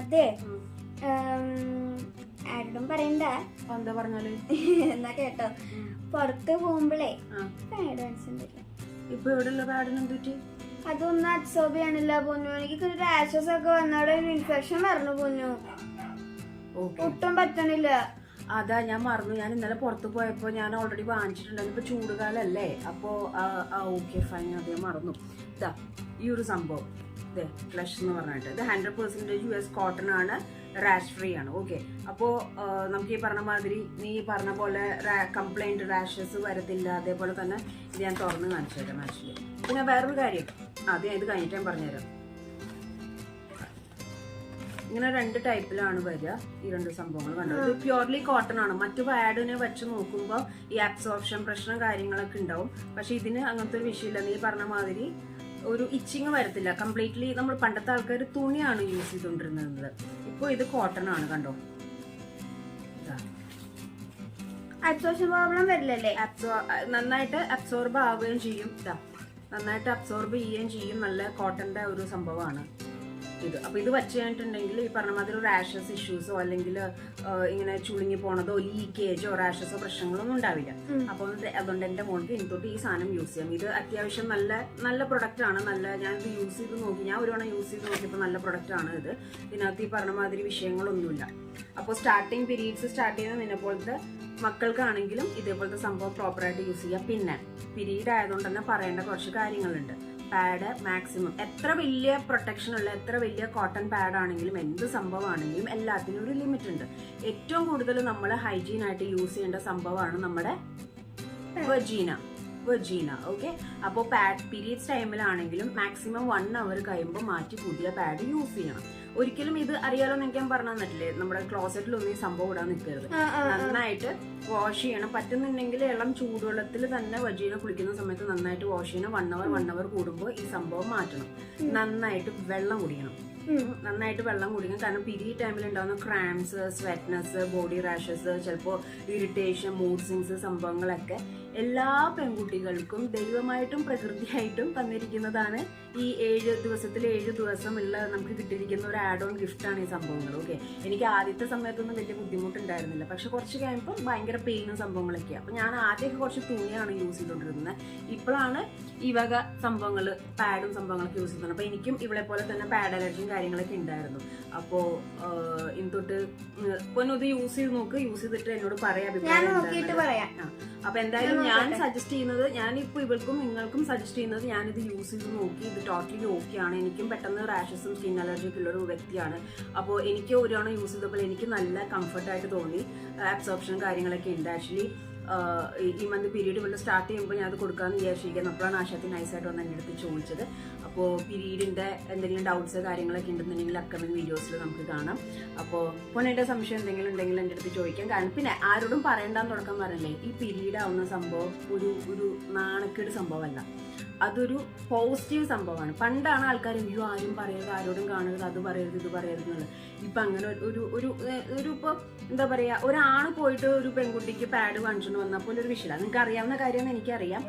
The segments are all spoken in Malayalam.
അതെ ആരോടും പറയണ്ട. എന്താ പറഞ്ഞാല് എന്നാ കേട്ടോ, പുറത്ത് പോകുമ്പോഴേ പാഡ് മനസ്സിലായില്ല. ഇപ്പൊ എവിടെയുള്ള പാഡിന് എന്തുറ്റി? അതൊന്നും അബ്സോർബ് ചെയ്യണില്ല പൊന്നു. എനിക്ക് റാഷസ് ഒക്കെ വന്നവിടെ ഇൻഫെക്ഷൻ പറഞ്ഞു പൊന്നു. ഒട്ടും പറ്റണില്ല. അതാ ഞാൻ മറന്നു. ഞാൻ ഇന്നലെ പുറത്ത് പോയപ്പോ ഞാൻ ഓൾറെഡി വാങ്ങിച്ചിട്ടുണ്ടായിരുന്നു. ഇപ്പൊ ചൂടുകാലല്ലേ, അപ്പോ ഓക്കെ ഫൈൻ, അതേ മറന്നു. ഇതാ ഈ ഒരു സംഭവം, ഇതേ ഫ്ലഷ് എന്ന് പറഞ്ഞിട്ട് ഇത് 100% US കോട്ടൺ ആണ്, റാഷ് ഫ്രീ ആണ്. ഓക്കെ, അപ്പോ നമുക്ക് ഈ പറഞ്ഞ മാതിരി നീ പറഞ്ഞ പോലെ കംപ്ലൈന്റ് റാഷസ് വരത്തില്ല. അതേപോലെ തന്നെ ഇത് ഞാൻ തുറന്ന് കാണിച്ചു തരാം ആക്ച്വലി. പിന്നെ വേറൊരു കാര്യം, ആദ്യം ഇത് കഴിഞ്ഞിട്ട് ഞാൻ പറഞ്ഞുതരാം. ഇങ്ങനെ 2 ടൈപ്പിലാണ് വരിക ഈ 2 സംഭവങ്ങൾ. കണ്ടത് ഇത് പ്യൂർലി കോട്ടൺ ആണ്. മറ്റു പാഡിനെ വെച്ച് നോക്കുമ്പോൾ ഈ അബ്സോർപ്ഷൻ പ്രശ്നം കാര്യങ്ങളൊക്കെ ഉണ്ടാവും. പക്ഷെ ഇതിന് അങ്ങനത്തെ ഒരു വിഷയമില്ല. നീ പറഞ്ഞ മാതിരി ഒരു ഇച്ചിങ് വരത്തില്ല. കംപ്ലീറ്റ്ലി നമ്മൾ പണ്ടത്തെ ആൾക്കാർ തുണിയാണ് യൂസ് ചെയ്തുകൊണ്ടിരുന്നത്. ഇപ്പൊ ഇത് കോട്ടൺ ആണ്. കണ്ടോ, അബ്സോർപ്ഷൻ പ്രോബ്ലം വരില്ലല്ലേ? നന്നായിട്ട് അബ്സോർബ് ആവുകയും ചെയ്യും. നന്നായിട്ട് അബ്സോർബ് ചെയ്യുകയും ചെയ്യും. നല്ല കോട്ടന്റെ ഒരു സംഭവമാണ് ഇത്. അപ്പൊ ഇത് വെച്ച് കഴിഞ്ഞിട്ടുണ്ടെങ്കിൽ ഈ പറഞ്ഞ മാതിരി റാഷസ് ഇഷ്യൂസോ അല്ലെങ്കിൽ ഇങ്ങനെ ചുളുങ്ങി പോണതോ ലീക്കേജോ റാഷസോ പ്രശ്നങ്ങളൊന്നും ഉണ്ടാവില്ല. അപ്പൊ അതുകൊണ്ട് എന്റെ മോൾക്ക് ഇനി തൊട്ട് ഈ സാധനം യൂസ് ചെയ്യാം. ഇത് അത്യാവശ്യം നല്ല പ്രൊഡക്റ്റ് ആണ്. ഞാൻ ഇത് യൂസ് ചെയ്ത് നോക്കി. ഞാൻ ഒരു തവണ യൂസ് ചെയ്ത് നോക്കിയപ്പോൾ നല്ല പ്രൊഡക്റ്റ് ആണ് ഇത്. ഇതിനകത്ത് ഈ പറഞ്ഞ മാതിരി വിഷയങ്ങളൊന്നുമില്ല. അപ്പോൾ സ്റ്റാർട്ടിങ് പീരീഡ്സ് സ്റ്റാർട്ട് ചെയ്യുന്ന നിന്നെ പോലത്തെ മക്കൾക്കാണെങ്കിലും ഇതേപോലത്തെ സംഭവം പ്രോപ്പറായിട്ട് യൂസ് ചെയ്യാം. പിന്നെ പീരീഡ് ആയതുകൊണ്ട് തന്നെ പറയേണ്ട കുറച്ച് കാര്യങ്ങളുണ്ട്. പാഡ് മാക്സിമം എത്ര വലിയ പ്രൊട്ടക്ഷൻ ഉള്ള എത്ര വലിയ കോട്ടൺ പാഡ് ആണെങ്കിലും എന്ത് സംഭവമാണെങ്കിലും എല്ലാത്തിനും ഒരു ലിമിറ്റ് ഉണ്ട്. ഏറ്റവും കൂടുതൽ നമ്മൾ ഹൈജീൻ ആയിട്ട് യൂസ് ചെയ്യേണ്ട സംഭവമാണ് നമ്മുടെ വെർജീന. ഓക്കെ, അപ്പോൾ പാഡ് പീരീഡ്സ് ടൈമിലാണെങ്കിലും മാക്സിമം 1 hour കഴിയുമ്പോൾ മാറ്റി പുതിയ പാഡ് യൂസ് ചെയ്യണം. ഒരിക്കലും ഇത് അറിയാലോ എന്ന് ഞാൻ പറഞ്ഞു തന്നിട്ടില്ലേ, നമ്മുടെ ക്ലോസറ്റിലൊന്നും ഈ സംഭവം ഇടാൻ നിൽക്കരുത്. നന്നായിട്ട് വാഷ് ചെയ്യണം. പറ്റുന്നുണ്ടെങ്കിൽ ഇളം ചൂടുവെള്ളത്തിൽ തന്നെ വജീന കുളിക്കുന്ന സമയത്ത് നന്നായിട്ട് വാഷ് ചെയ്യണം. 1 hour കൂടുമ്പോൾ ഈ സംഭവം മാറ്റണം. നന്നായിട്ട് വെള്ളം കുടിക്കണം. കാരണം പീരീഡ് ടൈമിൽ ഉണ്ടാകുന്ന ക്രാംസ്, സ്വെറ്റ്നെസ്, ബോഡി റാഷസ്, ചിലപ്പോൾ ഇറിറ്റേഷൻ, മൂഡ് സ്വിങ്സ് സംഭവങ്ങളൊക്കെ എല്ലാ പെൺകുട്ടികൾക്കും ദൈവമായിട്ടും പ്രകൃതിയായിട്ടും തന്നിരിക്കുന്നതാണ്. ഈ 7 ദിവസത്തിൽ 7 ദിവസം ഉള്ള നമുക്ക് കിട്ടിയിരിക്കുന്ന ഒരു ആഡ് ഓൺ ഗിഫ്റ്റാണ് ഈ സംഭവങ്ങൾ. ഓക്കെ, എനിക്ക് ആദ്യത്തെ സമയത്തൊന്നും വലിയ ബുദ്ധിമുട്ടുണ്ടായിരുന്നില്ല. പക്ഷെ കുറച്ച് കഴിയുമ്പോൾ ഭയങ്കര പെയിനും സംഭവങ്ങളൊക്കെയാണ്. അപ്പൊ ഞാൻ ആദ്യമൊക്കെ കുറച്ച് തുണിയാണ് യൂസ് ചെയ്തുകൊണ്ടിരുന്നത്. ഇപ്പോഴാണ് ഈ വക സംഭവങ്ങൾ പാഡും സംഭവങ്ങളൊക്കെ യൂസ് ചെയ്യുന്നത്. അപ്പൊ എനിക്കും ഇവളെ പോലെ തന്നെ പാഡ് അലർജിയും കാര്യങ്ങളൊക്കെ ഉണ്ടായിരുന്നു. അപ്പോ ഇനി തൊട്ട് പൊന്നത് യൂസ് ചെയ്ത് നോക്ക്. യൂസ് ചെയ്തിട്ട് എന്നോട് പറയാം അഭിപ്രായം. അപ്പൊ എന്തായാലും ഞാൻ സജസ്റ്റ് ചെയ്യുന്നത്, ഞാനിപ്പോ ഇവൾക്കും നിങ്ങൾക്കും സജസ്റ്റ് ചെയ്യുന്നത്, ഞാനിത് യൂസ് ചെയ്ത് നോക്കി. ഇത് ടോട്ടലി ഓക്കെ ആണ്. എനിക്കും പെട്ടെന്ന് റാഷസും സ്കിൻ അലർജിയൊക്കെ ഉള്ള ഒരു വ്യക്തിയാണ്. അപ്പോൾ എനിക്ക് ഒരു തവണ യൂസ് ചെയ്തപ്പോൾ എനിക്ക് നല്ല കംഫർട്ടായിട്ട് തോന്നി. അബ്സോർപ്ഷൻ കാര്യങ്ങളൊക്കെ ഉണ്ട്. ആക്ച്വലി ഈ മന്ത് പീരീഡ് ഇവിടെ സ്റ്റാർട്ട് ചെയ്യുമ്പോൾ ഞാൻ അത് കൊടുക്കാമെന്ന് വിചാരിച്ചിരിക്കുന്നത്. അപ്പോഴാണ് ആശാത്തി നൈസായിട്ട് വന്ന് എൻ്റെ അടുത്ത് ചോദിച്ചത്. അപ്പോൾ പീരീഡിൻ്റെ എന്തെങ്കിലും ഡൗട്ട്സ് കാര്യങ്ങളൊക്കെ ഉണ്ടെന്നുണ്ടെങ്കിൽ അപ്കമിങ് വീഡിയോസിൽ നമുക്ക് കാണാം. അപ്പോൾ പൊന്നേൻ്റെ സംശയം എന്തെങ്കിലും ഉണ്ടെങ്കിൽ എൻ്റെ അടുത്ത് ചോദിക്കാം. കാരണം പിന്നെ ആരോടും പറയണ്ടെന്ന് തുടക്കം പറഞ്ഞില്ലേ, ഈ പീരീഡ് ആവുന്ന സംഭവം ഒരു നാണക്കേട് സംഭവമല്ല. അതൊരു പോസിറ്റീവ് സംഭവമാണ്. പണ്ടാണ് ആൾക്കാർ അയ്യോ ആരും പറയരുത്, ആരോടും കാണരുത്, അത് പറയരുത്, ഇത് പറയരുത് എന്നുള്ളത്. ഇപ്പൊ അങ്ങനെ ഒരു ഇപ്പൊ എന്താ പറയാ, ഒരാണ് പോയിട്ട് ഒരു പെൺകുട്ടിക്ക് പാഡ് വാങ്ങിച്ചുകൊണ്ട് വന്നപ്പോൾ ഒരു വിഷയമില്ല. നിങ്ങൾക്ക് അറിയാവുന്ന കാര്യമെന്ന് എനിക്കറിയാം.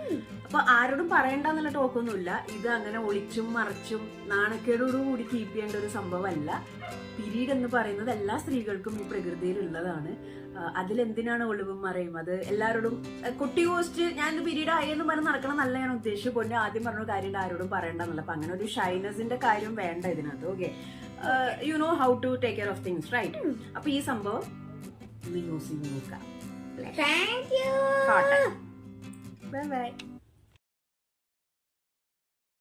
അപ്പൊ ആരോടും പറയണ്ടെന്നുള്ള ടോക്കൊന്നുമില്ല. ഇത് അങ്ങനെ ഒളിച്ചും മറച്ചും നാണക്കേടോടുകൂടി കീപ്പ് ചെയ്യേണ്ട ഒരു സംഭവമല്ല. പീരീഡ് എന്ന് പറയുന്നത് എല്ലാ സ്ത്രീകൾക്കും ഈ പ്രകൃതിയിൽ ഉള്ളതാണ്. അതിലെന്തിനാണ് ഒളിവും മറയും? അത് എല്ലാവരോടും കുട്ടി പോസ്റ്റ് ഞാൻ പീരീഡ് ആയെന്ന് പറഞ്ഞ് നടക്കണം നല്ല ഞാൻ ഉദ്ദേശിച്ചു. പൊന്നെ ആദ്യം പറഞ്ഞ കാര്യം ആരോടും പറയണ്ടെന്നല്ല. അപ്പൊ അങ്ങനെ ഒരു ഷൈനസിന്റെ കാര്യം വേണ്ട ഇതിനകത്ത്. Okay, you know how to take care of things, right? അപ്പൊ ഈ സംഭവം യൂസ് ചെയ്ത് നോക്കാം. Thank you. Bye by.